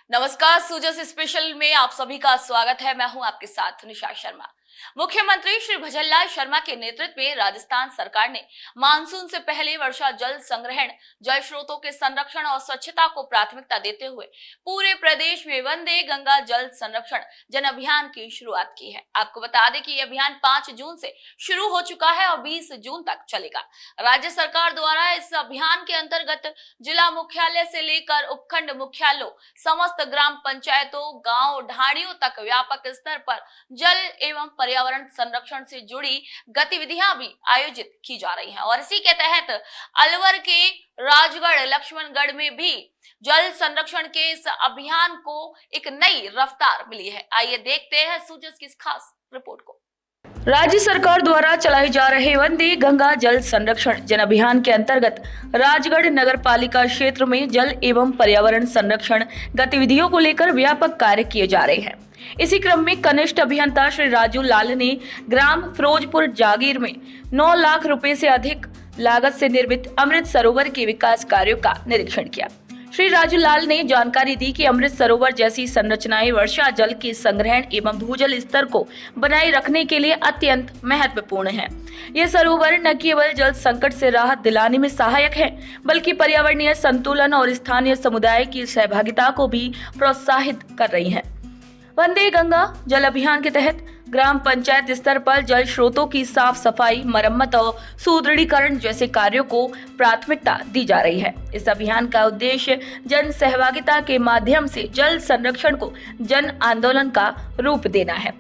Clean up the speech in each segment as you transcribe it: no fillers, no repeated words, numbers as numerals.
नमस्कार, सूजस स्पेशल में आप सभी का स्वागत है। मैं हूं आपके साथ निशा शर्मा। मुख्यमंत्री श्री भजनलाल शर्मा के नेतृत्व में राजस्थान सरकार ने मानसून से पहले वर्षा जल संग्रहण, जल स्रोतों के संरक्षण और स्वच्छता को प्राथमिकता देते हुए पूरे प्रदेश में वंदे गंगा जल संरक्षण जन अभियान की शुरुआत की है। आपको बता दें कि यह अभियान 5 जून से शुरू हो चुका है और 20 जून तक चलेगा। राज्य सरकार द्वारा इस अभियान के अंतर्गत जिला मुख्यालय से लेकर उपखंड मुख्यालयों, समस्त ग्राम पंचायतों, गांव ढाणियों तक व्यापक स्तर पर जल एवं पर्यावरण संरक्षण से जुड़ी गतिविधियां भी आयोजित की जा रही हैं और इसी के तहत अलवर के राजगढ़, लक्ष्मणगढ़ में भी जल संरक्षण के इस अभियान को एक नई रफ्तार मिली है। आइए देखते हैं सूजस की इस खास रिपोर्ट को। राज्य सरकार द्वारा चलाए जा रहे वंदे गंगा जल संरक्षण जन अभियान के अंतर्गत राजगढ़ नगर पालिका क्षेत्र में जल एवं पर्यावरण संरक्षण गतिविधियों को लेकर व्यापक कार्य किए जा रहे हैं। इसी क्रम में कनिष्ठ अभियंता श्री राजू लाल ने ग्राम फिरोजपुर जागीर में 9 लाख रुपए से अधिक लागत से निर्मित अमृत सरोवर के विकास कार्यों का निरीक्षण किया। श्री राजू लाल ने जानकारी दी कि अमृत सरोवर जैसी संरचनाएं वर्षा जल के संग्रहण एवं भूजल स्तर को बनाए रखने के लिए अत्यंत महत्वपूर्ण है। ये सरोवर न केवल जल संकट से राहत दिलाने में सहायक है, बल्कि पर्यावरणीय संतुलन और स्थानीय समुदाय की सहभागिता को भी प्रोत्साहित कर रही है। वंदे गंगा जल अभियान के तहत ग्राम पंचायत स्तर पर जल स्रोतों की साफ सफाई, मरम्मत और सुदृढ़ीकरण जैसे कार्यों को प्राथमिकता दी जा रही है। इस अभियान का उद्देश्य जन सहभागिता के माध्यम से जल संरक्षण को जन आंदोलन का रूप देना है।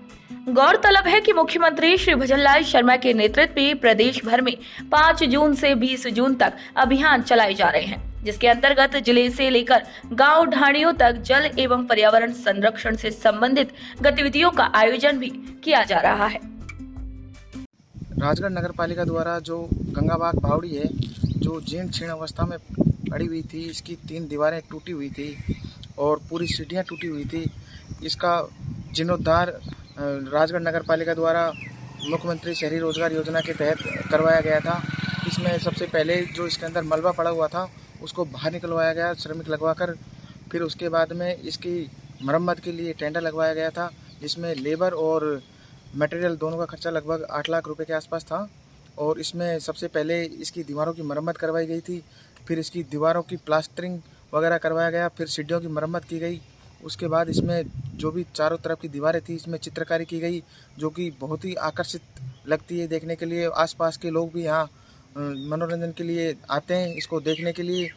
गौरतलब है कि मुख्यमंत्री श्री भजनलाल शर्मा के नेतृत्व में प्रदेश भर में 5 जून से 20 जून तक अभियान चलाए जा रहे हैं, जिसके अंतर्गत जिले से लेकर गांव ढाणियों तक जल एवं पर्यावरण संरक्षण से संबंधित गतिविधियों का आयोजन भी किया जा रहा है। राजगढ़ नगर पालिका द्वारा जो गंगाबाग बावड़ी है, जो जीर्ण शीर्ण अवस्था में पड़ी हुई थी, इसकी 3 दीवारें टूटी हुई थी और पूरी सीढ़ियाँ टूटी हुई थी। इसका जीर्णोद्धार राजगढ़ नगर पालिका द्वारा मुख्यमंत्री शहरी रोजगार योजना के तहत करवाया गया था। इसमें सबसे पहले जो इसके अंदर मलबा पड़ा हुआ था उसको बाहर निकलवाया गया, श्रमिक लगवाकर। फिर उसके बाद में इसकी मरम्मत के लिए टेंडर लगवाया गया था, जिसमें लेबर और मटेरियल दोनों का खर्चा लगभग 8 लाख रुपए के आसपास था। और इसमें सबसे पहले इसकी दीवारों की मरम्मत करवाई गई थी, फिर इसकी दीवारों की प्लास्टरिंग वगैरह करवाया गया, फिर सीढ़ियों की मरम्मत की गई। उसके बाद इसमें जो भी चारों तरफ की दीवारें थी, इसमें चित्रकारी की गई, जो कि बहुत ही आकर्षित लगती है देखने के लिए। आसपास के लोग भी यहाँ मनोरंजन के लिए आते हैं इसको देखने के लिए।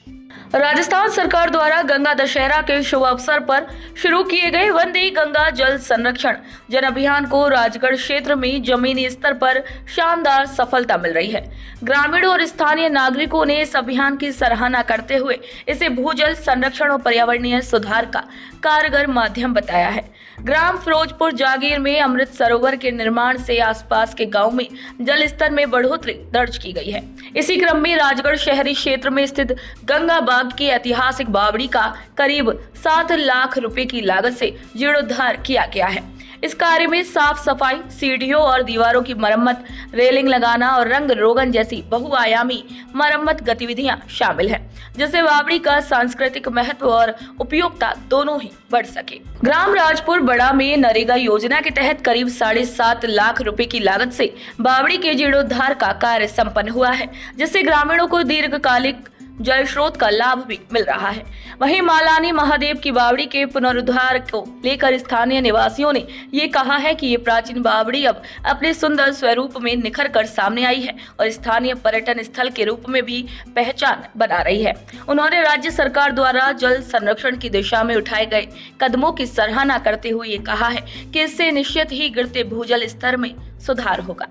राजस्थान सरकार द्वारा गंगा दशहरा के शुभ अवसर पर शुरू किए गए वंदे गंगा जल संरक्षण जन अभियान को राजगढ़ क्षेत्र में जमीनी स्तर पर शानदार सफलता मिल रही है। ग्रामीणों और स्थानीय नागरिकों ने इस अभियान की सराहना करते हुए इसे भूजल संरक्षण और पर्यावरणीय सुधार का कारगर माध्यम बताया है। ग्राम फिरोजपुर जागीर में अमृत सरोवर के निर्माण से आसपास के गांव में जल स्तर में बढ़ोतरी दर्ज की गई है। इसी क्रम में राजगढ़ शहरी क्षेत्र में स्थित गंगाबाग की ऐतिहासिक बावड़ी का करीब 7 लाख रुपए की लागत से जीर्णोद्धार किया गया है। इस कार्य में साफ सफाई, सीढ़ियों और दीवारों की मरम्मत, रेलिंग लगाना और रंग रोगन जैसी बहुआयामी मरम्मत गतिविधियां शामिल हैं, जिससे बावड़ी का सांस्कृतिक महत्व और उपयोगिता दोनों ही बढ़ सके। ग्राम राजपुर बड़ा में नरेगा योजना के तहत करीब 7.5 लाख रुपए की लागत से बावड़ी के जीर्णोद्धार का कार्य संपन्न हुआ है, जिससे ग्रामीणों को दीर्घकालिक जल स्रोत का लाभ भी मिल रहा है। वहीं मालानी महादेव की बावड़ी के पुनरुद्धार को लेकर स्थानीय निवासियों ने ये कहा है कि ये प्राचीन बावड़ी अब अपने सुंदर स्वरूप में निखर कर सामने आई है और स्थानीय पर्यटन स्थल के रूप में भी पहचान बना रही है। उन्होंने राज्य सरकार द्वारा जल संरक्षण की दिशा में उठाए गए कदमों की सराहना करते हुए ये कहा है कि इससे निश्चित ही गिरते भूजल स्तर में सुधार होगा।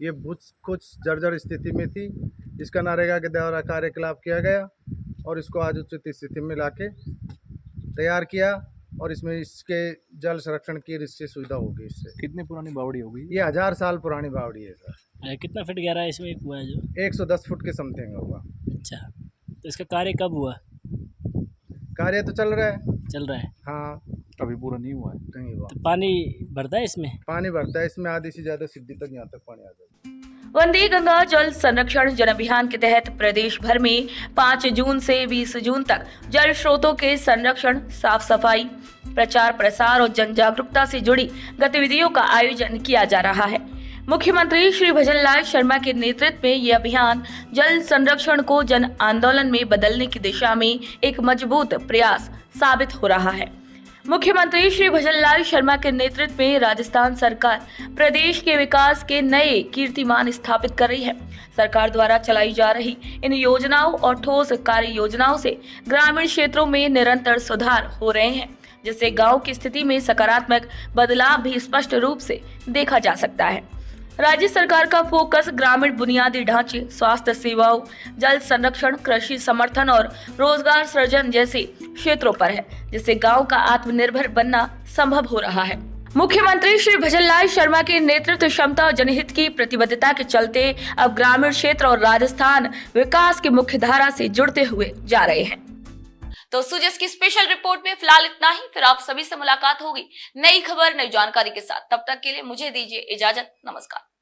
ये कुछ जर्जर स्थिति में थी, जिसका नरेगा के द्वारा कार्यकलाप किया गया और इसको आज उचित स्थिति में लाके तैयार किया और इसमें इसके जल संरक्षण की इससे सुविधा होगी। इससे कितनी पुरानी बावड़ी होगी? ये 1000 साल पुरानी बावड़ी है सर। कितना फीट गहरा है इसमें कुआं है जो? 110 फुट के समथिंग होगा। अच्छा, तो इसका कार्य कब हुआ? कार्य तो चल रहा है। चल रहा है? हाँ, अभी पूरा नहीं हुआ है। नहीं हुआ। तो पानी भरता है इसमें? पानी भरता है इसमें, आधी से ज़्यादा सीढ़ी तक यहाँ तक पानी आ जाता है। वंदे गंगा जल संरक्षण जन अभियान के तहत प्रदेश भर में 5 जून से 20 जून तक जल स्रोतों के संरक्षण, साफ सफाई, प्रचार प्रसार और जन जागरूकता से जुड़ी गतिविधियों का आयोजन किया जा रहा है। मुख्यमंत्री श्री भजनलाल शर्मा के नेतृत्व में ये अभियान जल संरक्षण को जन आंदोलन में बदलने की दिशा में एक मजबूत प्रयास साबित हो रहा है। मुख्यमंत्री श्री भजनलाल शर्मा के नेतृत्व में राजस्थान सरकार प्रदेश के विकास के नए कीर्तिमान स्थापित कर रही है। सरकार द्वारा चलाई जा रही इन योजनाओं और ठोस कार्य योजनाओं से ग्रामीण क्षेत्रों में निरंतर सुधार हो रहे हैं, जिससे गांव की स्थिति में सकारात्मक बदलाव भी स्पष्ट रूप से देखा जा सकता है। राज्य सरकार का फोकस ग्रामीण बुनियादी ढांचे, स्वास्थ्य सेवाओं, जल संरक्षण, कृषि समर्थन और रोजगार सृजन जैसे क्षेत्रों पर है, जिससे गांव का आत्मनिर्भर बनना संभव हो रहा है। मुख्यमंत्री श्री भजनलाल शर्मा के नेतृत्व क्षमता और जनहित की प्रतिबद्धता के चलते अब ग्रामीण क्षेत्र और राजस्थान विकास की मुख्य धारा से जुड़ते हुए जा रहे हैं। तो सुजस की स्पेशल रिपोर्ट में फिलहाल इतना ही। फिर आप सभी से मुलाकात होगी नई खबर, नई जानकारी के साथ। तब तक के लिए मुझे दीजिए इजाजत। नमस्कार।